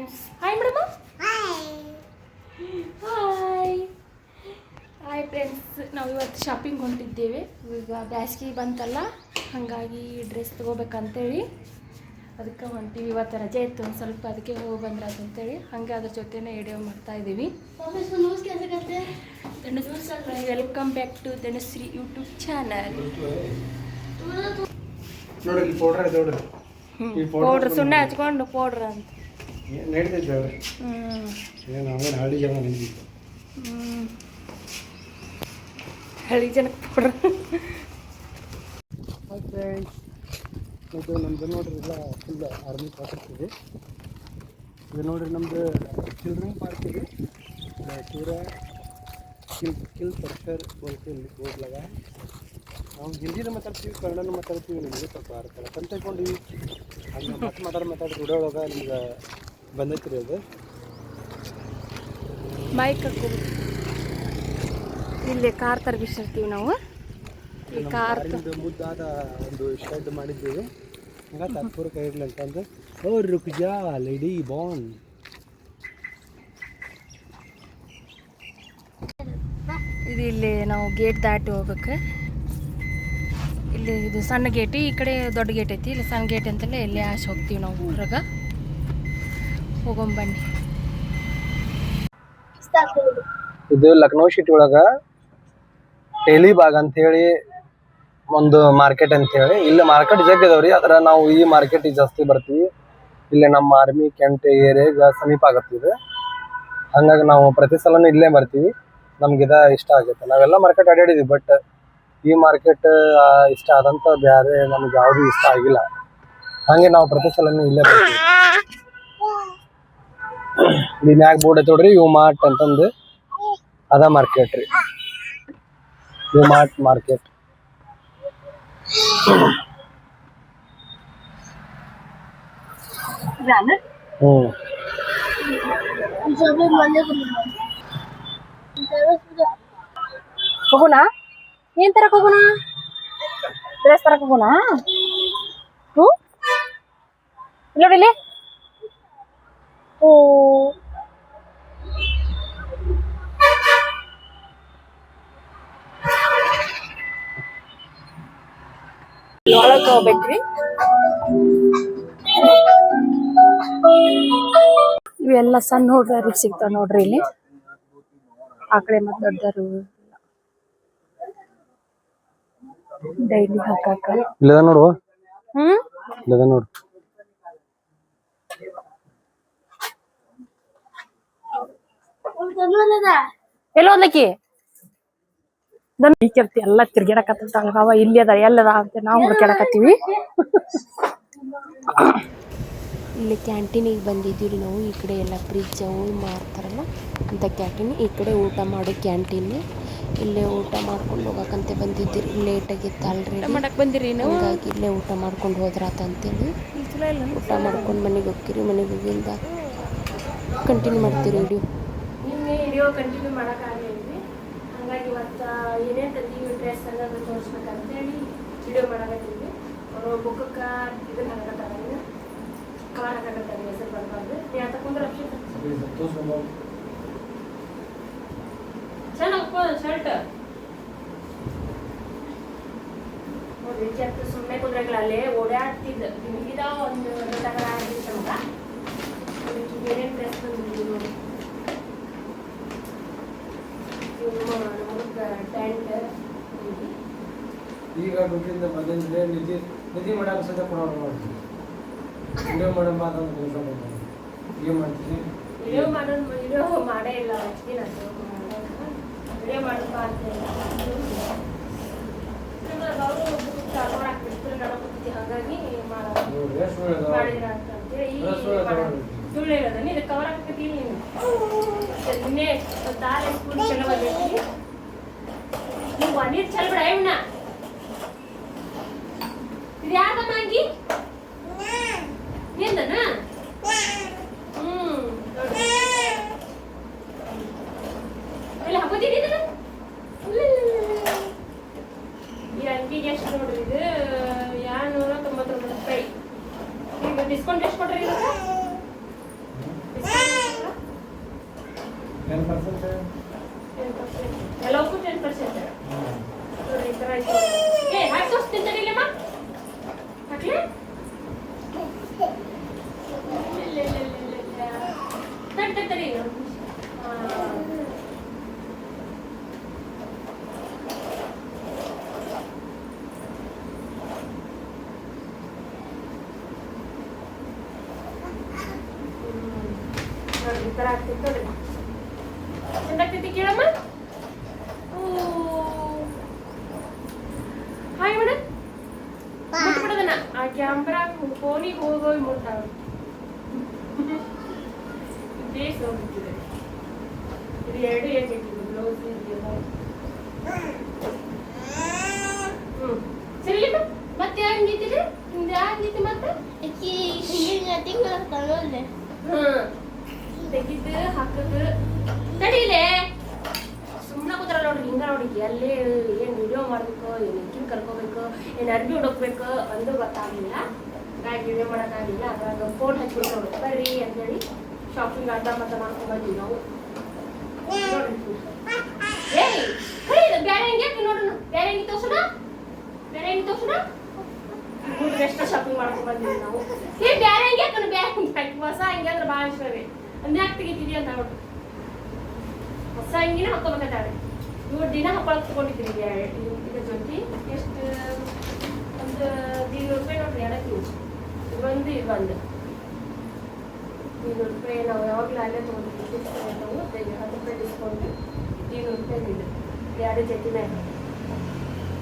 Friends. Hi madam. Hi hi friends. ನಾವು ಇವತ್ತು shopping ಹೊಂಟಿದ್ದೇವೆ. ಈಗ ಬ್ಯಾಸ್ಗೆ ಬಂತಲ್ಲ, ಹಾಗಾಗಿ ಡ್ರೆಸ್ ತೊಗೋಬೇಕಂತೇಳಿ ಅದಕ್ಕೆ ಹೊಂಟೀವಿ. ಇವತ್ತು ರಜೆ ಇತ್ತು ಒಂದು ಸ್ವಲ್ಪ, ಅದಕ್ಕೆ ಹೋಗಿ ಬಂದ್ರಾತು ಅಂತೇಳಿ ಹಂಗೆ ಅದ್ರ ಜೊತೆನೇ ವಿಡಿಯೋ ಮಾಡ್ತಾಯಿದ್ದೀವಿ. Welcome back to Dhanushree YouTube channel. Powder ಸುಣ್ಣೆ ಹಚ್ಕೊಂಡು ಪೌಡ್ರ್ ಅಂತ ಹಳ್ಳಿ ಜನಕ್ಕೆ ಪೌಡ್ರ್. ಇದು ನಮ್ದು ನೋಡ್ರಿ ಎಲ್ಲ ಫುಲ್ ಆರ್ಮಿ ಪಾರ್ಕ್ ಇದೆ. ಇದು ನೋಡ್ರಿ ನಮ್ದು ಚಿಲ್ಡ್ರನ್ ಪಾರ್ಕ್ ಇದೆ. ಪೂರಾ ಕಿಲ್ ಪರ್ಫರ್ ಬೋಲ್ಕೆ ಬೋರ್ಡ್ಲಾಗ ನಾವು ಹಿಂದಿನ ಮಾತಾಡ್ತೀವಿ, ಕನ್ನಡನೂ ಮಾತಾಡ್ತೀವಿ. ನಿಮಗೆ ಸ್ವಲ್ಪ ಅರ್ಥ ಕಂತ ತಗೊಂಡಿವಿ ಹಂಗೆ ಮಾತಾಡಿ ರೂಢ ಒಳಗೆ ನಿಮ್ಗೆ ಬಂದೈತಿ ರೀ ಅದು. ಬೈಕ್ ಹಾಕೋದು ಇಲ್ಲಿ ಕಾರ್ ತರಬಿಸಿರ್ತೀವಿ ನಾವು. ಈ ಕಾರ್ ಮುದ್ದಾದ ಒಂದು ಶೆಡ್ ಮಾಡಿದ್ದೀವಿ. ಹಂಗೆ ತಾತ್ಪೂರ್ಕ ಇರಲಿ ಅಂತಂದು ರುಕ್ಜಾ ಲೇಡಿ ಬಾನ್. ಇದು ಇಲ್ಲಿ ನಾವು ಗೇಟ್ ದಾಟಿ ಹೋಗ್ಬೇಕು. ಇಲ್ಲಿ ಇದು ಸಣ್ಣ ಗೇಟ್, ಈ ಕಡೆ ದೊಡ್ಡ ಗೇಟ್ ಐತಿ. ಇಲ್ಲಿ ಸಣ್ಣ ಗೇಟ್ ಅಂತಲೇ ಇಲ್ಲಿ ಆಸೆ ಹೋಗ್ತೀವಿ ನಾವು ಹೊರಗೆ. ಹೋಗೊಂಬನ್ನಿ. ಇದು ಲಕ್ನೋ ಸಿಟಿ ಒಳಗೆ ಟೇಲಿಬಾಗ್ ಅಂಥೇಳಿ ಒಂದು ಮಾರ್ಕೆಟ್ ಅಂಥೇಳಿ. ಇಲ್ಲಿ ಮಾರ್ಕೆಟ್ ಜಗ್ ಇದಾವ್ರಿ, ಆದ್ರೆ ನಾವು ಈ ಮಾರ್ಕೆಟಿಗೆ ಜಾಸ್ತಿ ಬರ್ತೀವಿ. ಇಲ್ಲಿ ನಮ್ಮ ಆರ್ಮಿ ಕ್ಯಾಂಪ್ ಏರಿಯಾಗ ಸಮೀಪ ಆಗತ್ತಿದೆ. ಹಂಗಾಗಿ ನಾವು ಪ್ರತಿ ಸಲನೂ ಇಲ್ಲೇ ಬರ್ತೀವಿ. ನಮ್ಗಿದ ಇಷ್ಟ ಆಗುತ್ತೆ. ನಾವೆಲ್ಲ ಮಾರ್ಕೆಟ್ ಅಡ್ಯಾಡಿದ್ವಿ, ಬಟ್ ಈ ಮಾರ್ಕೆಟ್ ಇಷ್ಟ ಆದಂಥ ಬೇರೆ ನಮ್ಗೆ ಯಾವುದು ಇಷ್ಟ ಆಗಿಲ್ಲ. ಹಂಗೆ ನಾವು ಪ್ರತಿ ಸಲನೂ ಇಲ್ಲೇ ಬರ್ತೀವಿ. ಇಲ್ಲಿ ಮ್ಯಾಗ ಬೋರ್ಡ್ ಐತೆ ನೋಡ್ರಿ, ಯು ಮಾರ್ಟ್ ಅಂತಂದು, ಅದ ಮಾರ್ಕೆಟ್ ರೀ, ಯು ಮಾರ್ಟ್ ಮಾರ್ಕೆಟ್. ಹೋಗೋಣ. ಏನ್ ತರಕ್ ಹೋಗೋಣ? ಡ್ರೆಸ್ ತರಕ್ ಹೋಗೋಣ. ನೋಡಿಲಿ. ಓ ಒಳಗೆ ಹೋಗ್ಬೇಕ್ರಿ. ಇವೆಲ್ಲ ಸಣ್ಣ ಹುಡುಗರಿಗೆ ಸಿಗ್ತಾವ ನೋಡ್ರಿ ಇಲ್ಲಿ. ಆ ಕಡೆ ಮತ್ತೆ ದೊಡ್ಡರು ಡೈಲಿ ಹಾಕಾಕ. ಇಲ್ಲದ ನೋಡು, ಇಲ್ಲದ ನೋಡು. ಎಲ್ಲ ಓದ್ಲಿಕ್ಕೆ ಈಕರ್ತಿ ಎಲ್ಲ ತಿರ್ಗಾಡಕತ್ತಾವ. ಇಲ್ಲಿ ಅದ ಎಲ್ಲದ ಅಂತ ನಾವು ಹುಡ್ಕ್ಯಾಡಕತ್ತೀವಿ. ಇಲ್ಲಿ ಕ್ಯಾಂಟೀನಿಗೆ ಬಂದಿದ್ದೀವಿ ನಾವು. ಈ ಕಡೆ ಎಲ್ಲ ಫ್ರಿಜ್ ಅವು ಮಾರ್ತಾರಲ್ಲ ಅಂತ ಕ್ಯಾಂಟೀನ್. ಈ ಕಡೆ ಊಟ ಮಾಡೋ ಕ್ಯಾಂಟೀನ್. ಇಲ್ಲೇ ಊಟ ಮಾಡ್ಕೊಂಡು ಹೋಗಕ್ಕಂತೆ ಬಂದಿದ್ದೀರಿ. ಲೇಟಾಗಿತ್ತು ಅಲ್ರಿ ಮಾಡಕ್ಕೆ ಬಂದಿರಿ ನಾವು. ಹಂಗಾಗಿ ಇಲ್ಲೇ ಊಟ ಮಾಡ್ಕೊಂಡು ಹೋದ್ರಾತಂತೇಳಿ ಊಟ ಮಾಡ್ಕೊಂಡು ಮನೆಗೆ ಹೋಗ್ತೀರಿ. ಮನೆಗೆ ಹೋಗಿಂದ ಕಂಟಿನ್ಯೂ ಮಾಡ್ತೀರಿ ವಿಡಿಯೋ ಕಂಟಿನ್ಯೂ ಮಾಡೋಕ್ಕಾಗಲಿ. ಹಂಗಾಗಿ ಇವತ್ತು ಏನೇ ತಂದೀವಿ ಡ್ರೆಸ್ ಅನ್ನೋದು ತೋರಿಸ್ಬೇಕಂತೇಳಿ ವಿಡಿಯೋ ಮಾಡಕತ್ತೀವಿ. ಬುಕ್ಕಕ್ಕೆ ಇದನ್ನ ಹಾಕತ್ತಾರೆ, ಕವರ್ ಹಾಕತ್ತಾರೆ, ಹೆಸರು ಬರ್ಬಾರ್ದು. ಯಾ ತಕೊಂಡ್ರೆ ಚೆನ್ನಾಗಿ ಶರ್ಟ್ ನೋಡ್ರಿ. ಚೆಕ್ ಸುಮ್ಮನೆ ಕುದ್ರಾಗಲ್ಲ, ಅಲ್ಲೇ ಓಡಾಡ್ತಿದ್ದ ನಿಮಗಿದ ಒಂದು ತಗರ ಆಗಿತ್ತಂತ ಏನೇನು ಡ್ರೆಸ್ ಬಂದಿದ್ದೀವಿ ನೋಡಿ. ಟೆಂಟ್ ಈಗ ದುಡ್ಡಿಂದ ಬಂದ್ರೆ ನಿಧಿ ಮಾಡಕ್ಕೆ ಸಹಿತ ಕೊಡೋಣ ಮಾಡ್ತೀವಿ. ವಿಡಿಯೋ ಮಾಡೋ ಮಾತಂದ್ರೆ ಏನು ಮಾಡ್ತೀವಿ? ವಿಡಿಯೋ ಮಾಡೇ ಇಲ್ಲ. ವಿಡಿಯೋ ಮಾಡೋದು ಹಾಗಾಗಿ ಮಾಡಿದ್ರ ಅಂತೇಳಿ ಸುಳ್ಳು ಹೇಳೋದ. ನೀನು ಕವರ್ ಹಾಕ್ತೀವಿ. ನೀನು ನಿನ್ನೆ ದಾರಿ ಸ್ಕೂಲ್ ಚಲೋ ಬಂದೈತಿ. ನೀವು ನೀರು ಚಲ್ಬಿಡ ಇವನ್ನ. ಇದು ಯಾವ್ದಮ್ಮ ಅಂಗಿ? ನಿಂದನ? ಎಲ್ಲ ಹಾಕೋತೀನಿ ಈ ಅಂಗಿಗೆ ಎಷ್ಟು ನೋಡ್ರಿ. ಇದು 299 ರೂಪಾಯಿ. ಈಗ ಡಿಸ್ಕೌಂಟ್ ಎಷ್ಟು ಕೊಟ್ರಿ? 10%. ಎಲ್ಲವಕ್ಕೂ 10%. ನೋಡಿ ಈ ಥರ ಐತೆ. ಹಾಕಿ ತೋರಿಸ್ತೀನಿ ತಡೀಲಮ್ಮ. ಹಾಕ್ಲಿ? ತಡಿ. ಈ ಥರ ಆಗ್ತೈತೆ ನೋಡಿ. ಚೆಂದಾಗ್ತೈತಿ ಕೇಳಮ್ಮ. Hi madam. ಮುಟ್ಬಿಡೋದನ್ನ ಆ ಕ್ಯಾಮ್ರಾ ಫೋನಿಗೆ ಹೋಗೋಗಿ ಮುಟ್ಟಾವ. ಬೇಸ್ ಹೋಗ್ತಿದೆ. ಇದು 2 ಏಕೈತಿ ಬ್ಲೌಸ್ ಇದೆಯಲ್ಲ. ಸರಿ ಮತ್ತೆ ಹಂಗಿದ್ದೀರಿ ಹಿಂದೆ ಯಾಕಿತ್ತು ಮತ್ತೆ ತೆಗಿದ್ದು ಹಾಕದು ತಡೀಲೆ ಸುಮ್ಮನೆ ಕೂತಾರಲ್ಲ ನೋಡ್ರಿ. ಹಿಂಗ ನೋಡಿ ಅಲ್ಲೇ ಏನು ವಿಡಿಯೋ ಮಾಡ್ಬೇಕು, ಏನು ಹೆಂಗಿನ ಕರ್ಕೋಬೇಕು, ಏನು ಅರ್ಬಿ ಹುಡುಕ್ಬೇಕು ಅಂದು ಗೊತ್ತಾಗಲಿಲ್ಲ. ಹಾಗಾಗಿ ವಿಡಿಯೋ ಮಾಡೋಕ್ಕಾಗಲಿಲ್ಲ. ಅದ್ರಾಗ ಫೋನ್ ಹಚ್ಬಿಟ್ಟು ನೋಡಿ ಬರ್ರಿ ಅಂತೇಳಿ ಶಾಪಿಂಗ್ ಅಡ್ಡ ಮತ್ತೆ ಮಾಡ್ಕೊಂಡು ಬಂದ್ವಿ ನಾವು. ನೋಡ್ರಿ ಏಯ್ ಬೇರೆ ಹೆಂಗೆ ನೋಡೋಣ, ಬೇರೆ ಹೆಂಗೆ ತೋರ್ಸೋಣ, ಬೇರೆ ಹೆಂಗೆ ತೋರ್ಸೋಣ. ಎಷ್ಟು ಶಾಪಿಂಗ್ ಮಾಡ್ಕೊಂಡು ಬಂದಿದ್ವಿ ನಾವು. ಬೇರೆ ಹೆಂಗೆ ಬೇರೆ ಹೊಸ ಹಂಗೆ ಅಂದ್ರೆ ಭಾಳ ಇಷ್ಟ ರೀ. ಅಂದೇ ಯಾಕೆ ತೆಗಿತಿದ್ವಿ ಅಂತ ನೋಡ್ರಿ. ಹೊಸ ಹಂಗಿನ ಹಾಕೋಬೇಕಾದ್ರೆ ಇವ್ರು ದಿನ ಹಪ್ಪಳಕ್ಕೆ ತಗೊಂಡಿದ್ರಿ ಇದ್ರ ಜೊತೆ. ಎಷ್ಟು ಒಂದು 200 ರೂಪಾಯಿ ನೋಡ್ರಿ. ಎರಡಕ್ಕೆ ಇದು ಒಂದು 200 ರೂಪಾಯಿ. ನಾವು ಯಾವಾಗಲೂ ಅಲ್ಲೇ ತೊಗೊಂಡಿದ್ವಿ. ಡಿಸ್ಕೌಂಟ್ ನಾವು 10 ರೂಪಾಯಿ ಡಿಸ್ಕೌಂಟ್ 200 ರೂಪಾಯಿ ಇದೆ. 2 ಜೊತೆ ಮೇಲೆ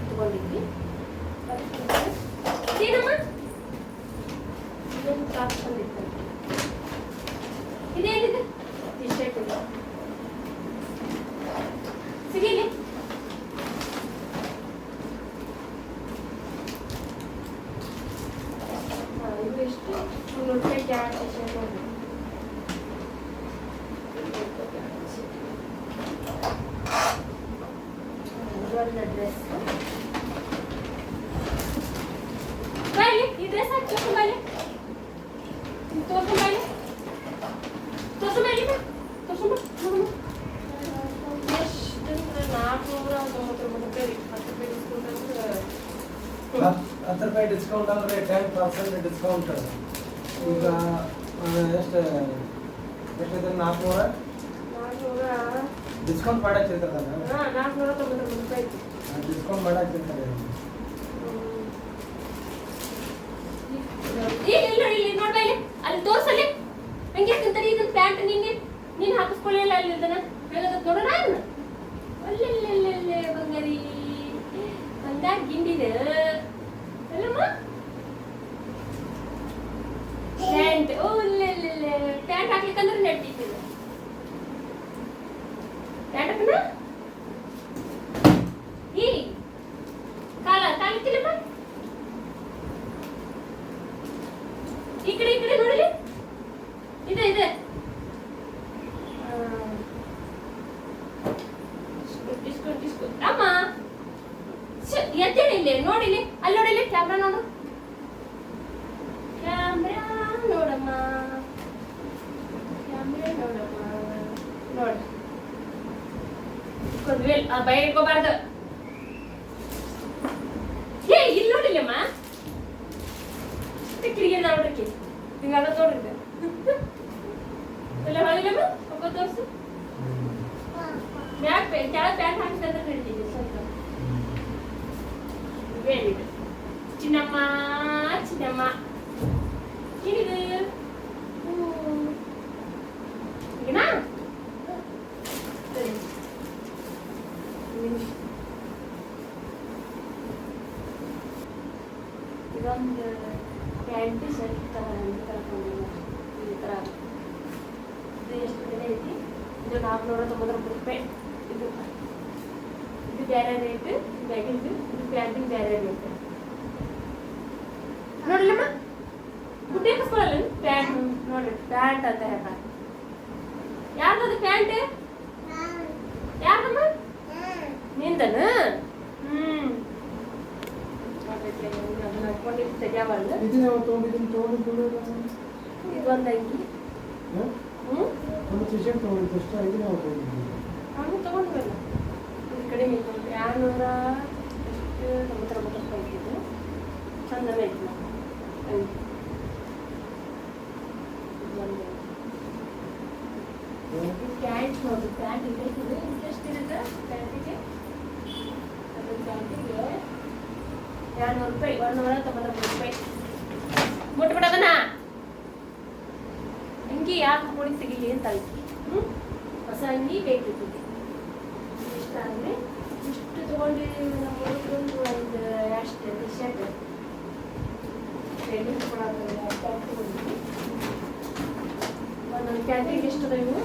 ತಗೊಂಡಿದ್ವಿ. ಏನಮ್ಮ ಇದೊಂದು ಟಾಪ್ ಬಂದಿತ್ತು. ಇದೇನಿದೆ ಟಿ ಶರ್ಟ್ ಇದೆ. ಸಿಗಲಿ ಇದು ಎಷ್ಟು 300 ರೂಪಾಯಿ ಕ್ಯಾಟ್ ಟಿ ಶರ್ಟ್ ನೋಡಿ. ಇದೊಂದು ಡ್ರೆಸ್. ಬಾಯ್ಲಿ ಈ ಡ್ರೆಸ್ ಹಾಕಿ ತೋರ್ಸಂಬಾಯ್ಲಿ, ತೋರ್ಸಂಬಾಯ್ಲಿ, ತೋರ್ಸಂಬಾಯ್ಲಿ, ತೋರ್ಸಂಬ. ಎಷ್ಟು 490 ರೂಪಾಯಿ ರೀ. 10 ರೂಪಾಯಿ ಡಿಸ್ಕೌಂಟ್ ಅಂದ್ರೆ 10 ರೂಪಾಯಿ ಡಿಸ್ಕೌಂಟ್ ಅಂದ್ರೆ 10% ಡಿಸ್ಕೌಂಟ್. ಈಗ ಎಷ್ಟಿದೆ? 400 ಡಿಸ್ಕೌಂಟ್ ಮಾಡಾಕ್ತಿರ್ತಾರೆ. 490 ರೂಪಾಯಿ ಡಿಸ್ಕೌಂಟ್ ಮಾಡಾಕ್ತಿರ್ತಾರೆ. ಇಲ್ಲಿ ನೋಡ್ಬಾ, ಇಲ್ಲಿ ಅಲ್ಲಿ ತೋರ್ಸಲ್ಲಿ ಹಂಗೆ ತಿಂತಾರೆ. ಇದನ್ನ ಪ್ಯಾಂಟ್ ನೀನು ಹಾಕಿಸ್ಕೊಳ್ಳಿಲ್ಲ ಅಲ್ಲಿ ಇದನ್ನ ನೋಡೋಣ. ಅಲ್ಲೆಲ್ಲೆಲ್ಲೆಲ್ಲೆ ಬಂಗಾರಿ ಬಂದಾಗ ಗಿಂಡಿದೆ ಅಲ್ಲಮ್ಮ ಪ್ಯಾಂಟ್. ಓಲ್ಲೆಲ್ಲೆಲ್ಲೆ ಪ್ಯಾಂಟ್ ಹಾಕ್ಲಿಕ್ಕಂದ್ರೆ ನೆಟ್ಟಿದ್ದೀವಿ. ಪ್ಯಾಂಟ್ ಹಾಕೋಣ. ಈ ಕಾಲಿಕ್ಕಿಲ್ಲಪ್ಪ. ಈ ಕಡೆ ನೋಡಲಿ. ಇದೆ ಡಿಸ್ಕೌಂಟ್ ಅಮ್ಮ. ಎತ್ತೇಳಿ ಇಲ್ಲಿ ನೋಡಿಲಿ, ಅಲ್ಲಿ ನೋಡಿಲಿ. ಕ್ಯಾಮ್ರಾ ನೋಡು, ಕ್ಯಾಮ್ರಾ ನೋಡಮ್ಮ, ಕ್ಯಾಮ್ರಾ ನೋಡಮ್ಮ. ನೋಡಿ ಕೊಂದ್ವೇಲ್ ಭಯ ಇಟ್ಕೋಬಾರ್ದು. ಇಲ್ಲಿ ನೋಡಿಲ್ಲಮ್ಮ. ಕಿಡಿಗೆ ನೋಡ್ರಿ ಹಿಂಗಾದ ನೋಡ್ರಿ. ಎಲ್ಲ ಹೊಳಿಲ್ಲಮ್ಮ ಒಬ್ಬ ತೋರಿಸು. ಕೆಳಗೆ ಪ್ಯಾಂಟ್ ಹಾಕ್ತಂದ್ರೆ ಹಿಡ್ತಿದ್ವಿ ಸ್ವಲ್ಪ. ವೆರಿ ಗುಡ್ ಚಿನ್ನಮ್ಮ, ಚಿನ್ನಮ್ಮ ಏನಿದು ಈಗನಾ ಸರಿ. ಇದೊಂದು ಪ್ಯಾಂಟ್ ಶರ್ಟ್ ಕರ್ಕೊಂಡಿಲ್ಲ ಈ ಥರ. ಇದು ಎಷ್ಟು ಬೆಲೆ ಐತಿ? ಇದು 490 ರೂಪಾಯಿ. ಇದು ಬೇರೆ ರೇಟ್, ಬ್ಯಾಗಿಂದು ಇದು ಪ್ಯಾಂಟಿಂಗ್ ಬೇರೆ ರೇಟ್. ನೋಡಿಲ್ಲಮ್ಮ ಗುಡ್ಡೆ ಹಾಕಿಸ್ಕೊಳ್ಳಲ್ಲ ಪ್ಯಾಂಟ್. ನೋಡ್ರಿ ಪ್ಯಾಂಟ್ ಅಂತ ಹೇಳ್ತಾರೆ. ಯಾರ್ದದು ಪ್ಯಾಂಟ್? ಯಾರ್ದಮ್ಮ? ನಿಂದನ? ಅದನ್ನ ಹಾಕೊಂಡಿದ್ದು ತೆಗಿಯವಲ್ಲ. ಇದೊಂದು ಅಂಗಿ. ಟಿ ಶರ್ಟ್ ತೊಗೊಂಡಿದ್ದು ಎಷ್ಟು ಆಗಿದೆ ನಾವು ತೊಗೊಂಡಿದ್ದೀವಿ. ನಾನು ತೊಗೊಂಡ್ವಲ್ಲ ಇದು ಕಡಿಮೆ ಇತ್ತು 299 ರೂಪಾಯಿ ಇತ್ತು. ಚಂದನೇ ಇತ್ತು ಪ್ಯಾಂಟ್ ನೋಡಿ ಪ್ಯಾಂಟ್ ಇದೆ ಇಂಟ್ರೆಸ್ಟ್ ಇರುತ್ತೆ ಪ್ಯಾಂಟಿಗೆ. ಅದು ಪ್ಯಾಂಟಿಗೆ 200 ರೂಪಾಯಿ 199 ರೂಪಾಯಿ. ಮುಟ್ಬಿಡೋದನ್ನ ಅಂಗಿ ಯಾಕೆ ಕೊಡಿ ತೆಗಿಲಿ ಅಂತ ಆಯ್ತು. ಹೊಸ ಅಂಗಿ ಬೇಕಿತ್ತು. ಇಷ್ಟ ಅಂದರೆ ಇಷ್ಟು ತೊಗೊಂಡು ನಮ್ಮ ಹುಡುಗರು ಒಂದು ಅಷ್ಟು ಟಿ ಶರ್ಟ್ ಟ್ರೈನಿಂಗ್ ಕೊಡೋದು ಪ್ಯಾಂಟ್ ತೊಗೊಂಡಿದ್ವಿ. ಒಂದೊಂದು ಪ್ಯಾಂಟಿಗೆ ಎಷ್ಟು ಅದ ಇವು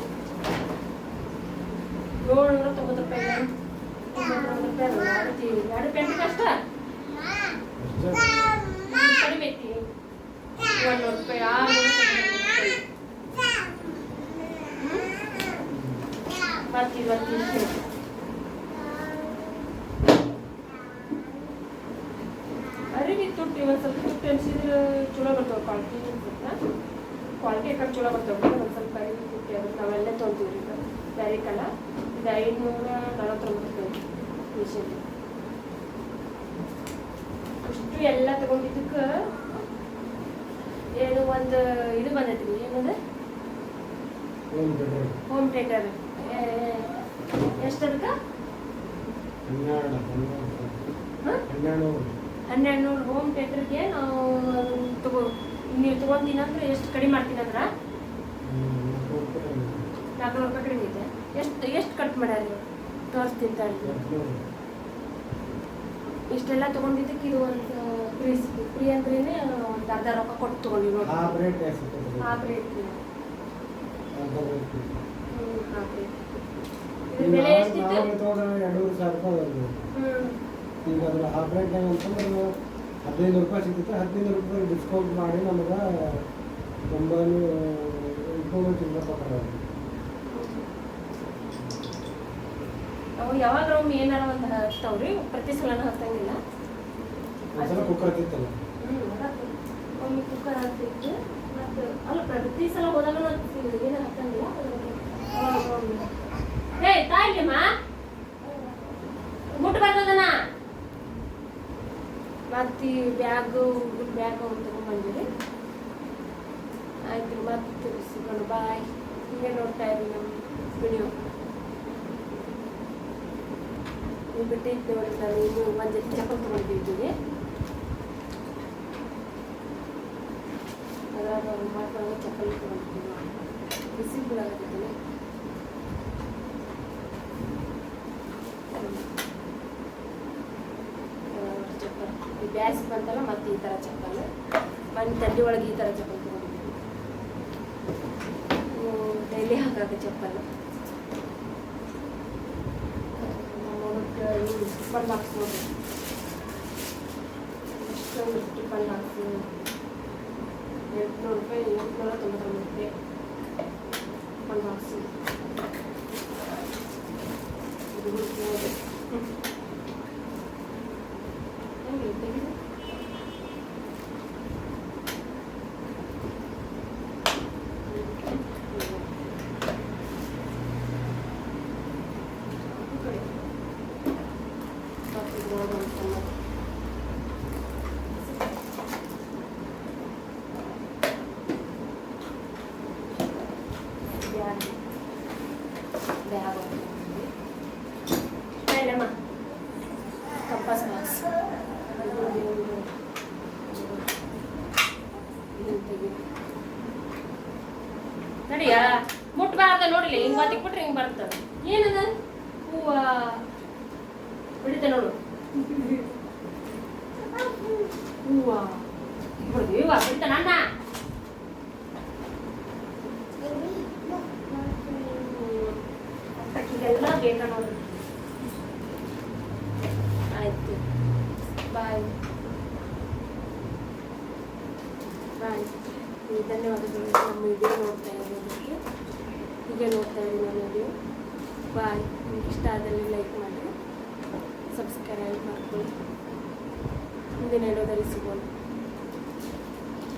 790 ರೂಪಾಯಿ 99 ರೂಪಾಯಿ ಅಲ್ಲ. ಎರಡು ಪ್ಯಾಂಟಿಗೆ ಅಷ್ಟ ಕಡಿಮೆ ಐತಿ 100 ರೂಪಾಯಿ 690 ರೂಪಾಯಿ. ಇವತ್ತು ಅರಿವಿ ತುಟ್ಟಿ ಒಂದು ಸ್ವಲ್ಪ ತುಟ್ಟಿ ಅನಿಸಿದ್ರೆ ಚಲೋ ಬರ್ತಾವೆ ಕ್ವಾಲಿಟಿ ಅನ್ಸುತ್ತೆ. ಕ್ವಾಲಿಟಿ ಯಾಕಂದ್ರೆ ಚಲೋ ಬರ್ತಾವೆ. ಒಂದು ಸ್ವಲ್ಪ ಅರಿವಿ ತುಟ್ಟಿ ಅದಕ್ಕೆ ನಾವೆಲ್ಲ ತೊಗೊತೀವಿ. ಈಗ ಬೇರೆ ಕಲ ಇದು 549 ರೂಪಾಯಿ ಮಿಷನ್. ಅಷ್ಟು ಎಲ್ಲ ತಗೊಂಡಿದ್ದಕ್ಕೆ ಏನು ಒಂದು ಇದು ಬಂದೈತಿ ಏನದು ಹೋಮ್ ಥಿಯೇಟರ್. ಎಷ್ಟು ಅದಕ್ಕೆ 1200 ಹೋಮ್ ಥಿಯೇಟರ್ಗೆ ನಾವು ನೀವು ತೊಗೊಂತೀನಿ ಅಂದ್ರೆ ಎಷ್ಟು ಕಡಿಮೆ ಮಾಡ್ತೀನಿ ಅಂದ್ರೆ 400 ರೂಪಾಯಿ ಕಡಿಮೆ ಇದೆ. ಎಷ್ಟು ಕಟ್ ಮಾಡ್ಯಾರ ತೋರಿಸ್ತೀನಿ ತಾಳಿ. ಇಷ್ಟೆಲ್ಲ ತೊಗೊಂಡಿದ್ದಕ್ಕೆ ಇದು ಒಂದು ಫ್ರೀ ಅಂದ್ರೇ ಒಂದು ಅರ್ಧ ರೊಕ್ಕ ಕೊಟ್ಟು ತೊಗೊಂಡಿವಿ ನೋಡಿ. ಹಾಫ್ ರೇಟ್ ಇದ್ರ ಬೆಲೆ ಎಷ್ಟಿತ್ತು? 2,000 ರೂಪಾಯಿ. ಈಗ ಅದ್ರ ಹಾಫ್ ರೇಟ್ ಅಂತಂದ್ರೆ 15 ರೂಪಾಯಿ ಸಿಗ್ತೈತೆ. 15 ರೂಪಾಯಿ ಡಿಸ್ಕೌಂಟ್ ಮಾಡಿ ನಮ್ಗೆ 900 ಕೊಡ್ತಾರೆ. ಅವು ಯಾವಾಗ ಒಮ್ಮೆ ಏನಾರ ಒಂದು ಹಚ್ತಾವ್ರಿ, ಪ್ರತಿ ಸಲನೂ ಹತ್ತಂಗಿಲ್ಲ. ಒಂದ್ಸಲ ಕುಕ್ಕರ್ ಹತ್ತಿತ್ತಲ್ಲ, ಒಮ್ಮೆ ಕುಕ್ಕರ್ ಹತ್ತಿತ್ತು. ಮತ್ತು ಅಲ್ಲ ಪ್ರತಿ ಸಲ ಹೋದಾಗ ಏನಾರು ಹತ್ತಂಗಿಲ್ಲ. ಹೇ ತಾಯಿಮ್ಮ ಮುಟ್ಟು ಬರ್ತದನ. ಮತ್ತು ಬ್ಯಾಗ್ ತಗೊಂಡ್ಬಂದಿರಿ. ಆಯ್ತು ಮತ್ತೆ ಸಿಗೋಣ. ಬಾಯ್. ಹಿಂಗೆ ನೋಡ್ತಾ ಇರಿ ನಮ್ಮ ವಿಡಿಯೋ. ನೀವು ಬಿಟ್ಟಿದ್ದು ನೋಡಿ, ನಾನು ಇನ್ನೂ ಒಂದು ಜೊತೆ ಚಪ್ಪಲ್ ತೊಗೊಂಡಿದ್ದೀವಿ. ಅದ್ರಾಗ ಮಾಡ್ಕೊಳ್ಳೋ ಚಪ್ಪಲ್ ತೊಗೊಂಡಿದ್ದೀವಿ. ಬಿಸಿ ಬಿಡಾಗತ್ತಿದ್ದೀನಿ. ಚಪ್ಪಲ್ ಈ ಬ್ಯಾಸ್ ಬಂತಲ್ಲ ಮತ್ತೆ ಈ ಥರ ಚಪ್ಪಲ್. ಮನೆ ತಂಡಿ ಒಳಗೆ ಈ ಥರ ಚಪ್ಪಲ್ ತೊಗೊಂಡಿದ್ದೀವಿ. ಡೈಲಿ ಹಾಕೋದು ಚಪ್ಪಲ್. ಟಿಫನ್ ಬಾಕ್ಸ್ ನೋಡಿ, ಇಷ್ಟೊಂದು ಟಿಫನ್ ಬಾಕ್ಸು 800 ರೂಪಾಯಿ 899 ರೂಪಾಯಿ ಟಿಫನ್ ಬಾಕ್ಸು. ಇದು ನೋಡಿ ಹೆಂಗೆ ತೆಗೆದು ಬ್ಯಾಗ್ ಬೇಡಮ್ಮ. ಕಂಪಾಸ್ ಬಾಕ್ಸ್ ನಡಿಯ ಮುಟ್ಬಾರ್ದ ನೋಡಿಲ್ಲ. ಹಿಂಗೆ ಮಾತಿಗೆ ಬಿಟ್ರೆ ಹಿಂಗೆ ಬರ್ತದೆ. ಏನದ ಹೂವ ಬಿಡುತ್ತೆ ನೋಡು. ಹೂವ ಬಿಡ್ದು ಹೂವ ಬಿಡ್ತಾನ ಅಣ್ಣ. ಇದೆಲ್ಲ ಬೇಕಾ ನೋಡ್ರಿ. ಆಯ್ತು ಬಾಯ್ ಬಾಯ್. ಧನ್ಯವಾದಗಳು ನಮ್ಮ ವಿಡಿಯೋ ನೋಡ್ತಾ ಇರೋದಕ್ಕೆ. ಹೀಗೆ ನೋಡ್ತಾ ಇದ್ದೀನಿ ನನ್ನ ವಿಡಿಯೋ. ಬಾಯ್. ನಿಮ್ಗೆ ಇಷ್ಟ ಆದಲ್ಲಿ ಲೈಕ್ ಮಾಡಿ, ಸಬ್ಸ್ಕ್ರೈಬ್ ಮಾಡ್ಕೊಳ್ಳಿ. ಮುಂದಿನ ವಿಡಿಯೋದಲ್ಲಿ ಸಿಗೋಣ.